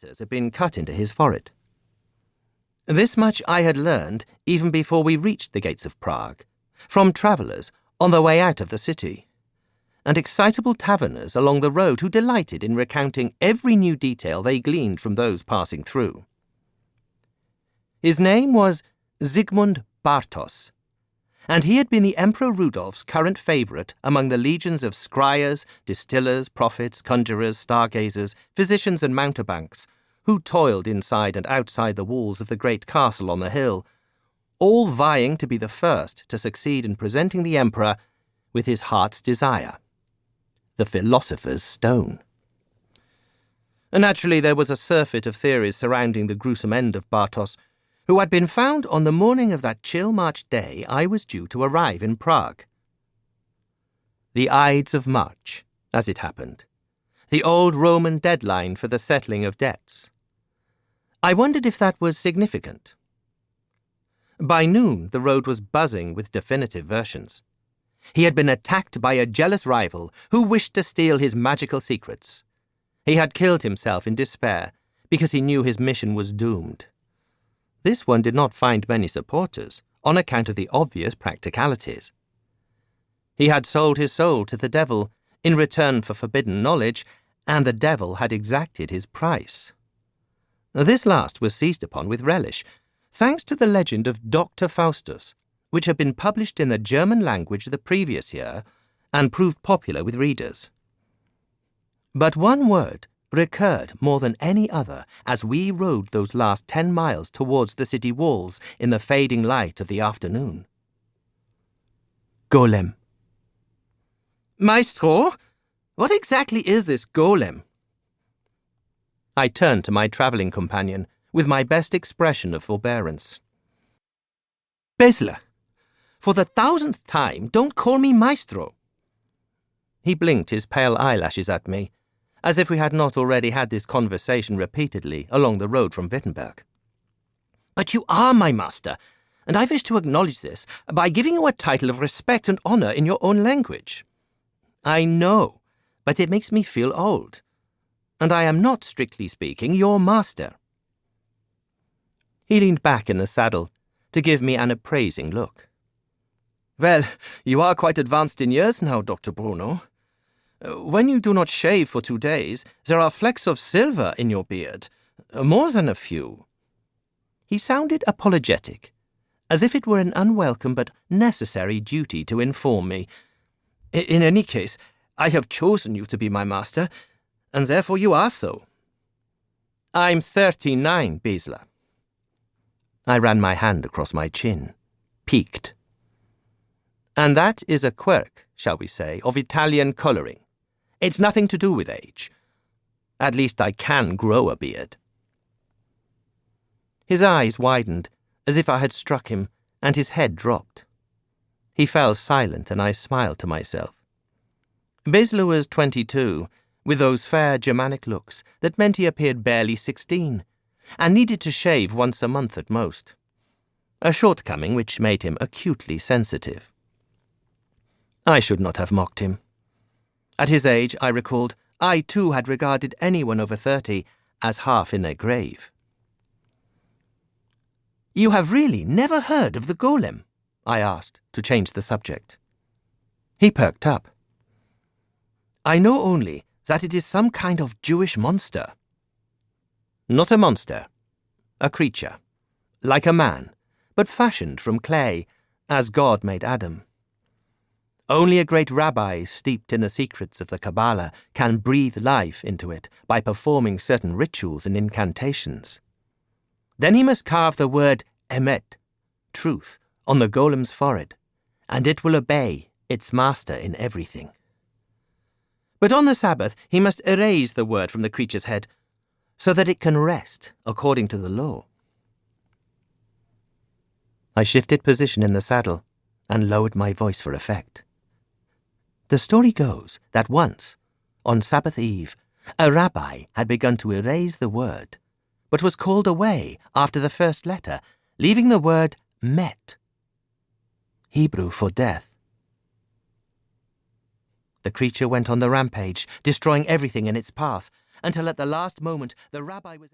had been cut into his forehead. This much I had learned even before we reached the gates of Prague, from travellers on the way out of the city, and excitable taverners along the road who delighted in recounting every new detail they gleaned from those passing through. His name was Zygmunt Bartos, and he had been the Emperor Rudolf's current favourite among the legions of scryers, distillers, prophets, conjurers, stargazers, physicians and mountebanks, who toiled inside and outside the walls of the great castle on the hill, all vying to be the first to succeed in presenting the Emperor with his heart's desire, the philosopher's stone. Naturally, there was a surfeit of theories surrounding the gruesome end of Bartos, who had been found on the morning of that chill March day I was due to arrive in Prague. The Ides of March, as it happened, the old Roman deadline for the settling of debts. I wondered if that was significant. By noon, the road was buzzing with definitive versions. He had been attacked by a jealous rival who wished to steal his magical secrets. He had killed himself in despair because he knew his mission was doomed. This one did not find many supporters on account of the obvious practicalities. He had sold his soul to the devil in return for forbidden knowledge, and the devil had exacted his price. This last was seized upon with relish, thanks to the legend of Dr. Faustus, which had been published in the German language the previous year and proved popular with readers. But one word recurred more than any other as we rode those last 10 miles towards the city walls in the fading light of the afternoon. Golem. Maestro, what exactly is this golem? I turned to my travelling companion with my best expression of forbearance. Bestseller, for the 1000th time, don't call me Maestro. He blinked his pale eyelashes at me, as if we had not already had this conversation repeatedly along the road from Wittenberg. But you are my master, and I wish to acknowledge this by giving you a title of respect and honour in your own language. I know, but it makes me feel old, and I am not, strictly speaking, your master. He leaned back in the saddle to give me an appraising look. Well, you are quite advanced in years now, Dr. Bruno. When you do not shave for 2 days, there are flecks of silver in your beard, more than a few. He sounded apologetic, as if it were an unwelcome but necessary duty to inform me. In any case, I have chosen you to be my master, and therefore you are so. I'm 39, Bestseller. I ran my hand across my chin, piqued. And that is a quirk, shall we say, of Italian colouring. It's nothing to do with age. At least I can grow a beard. His eyes widened, as if I had struck him, and his head dropped. He fell silent, and I smiled to myself. Bestseller was 22, with those fair Germanic looks that meant he appeared barely 16, and needed to shave once a month at most, a shortcoming which made him acutely sensitive. I should not have mocked him. At his age, I recalled, I too had regarded anyone over 30 as half in their grave. You have really never heard of the golem? I asked, to change the subject. He perked up. I know only that it is some kind of Jewish monster. Not a monster, a creature, like a man, but fashioned from clay, as God made Adam. Only a great rabbi steeped in the secrets of the Kabbalah can breathe life into it by performing certain rituals and incantations. Then he must carve the word emet, truth, on the golem's forehead, and it will obey its master in everything. But on the Sabbath he must erase the word from the creature's head, so that it can rest according to the law. I shifted position in the saddle and lowered my voice for effect. The story goes that once, on Sabbath Eve, a rabbi had begun to erase the word, but was called away after the first letter, leaving the word met, Hebrew for death. The creature went on the rampage, destroying everything in its path, until at the last moment the rabbi was...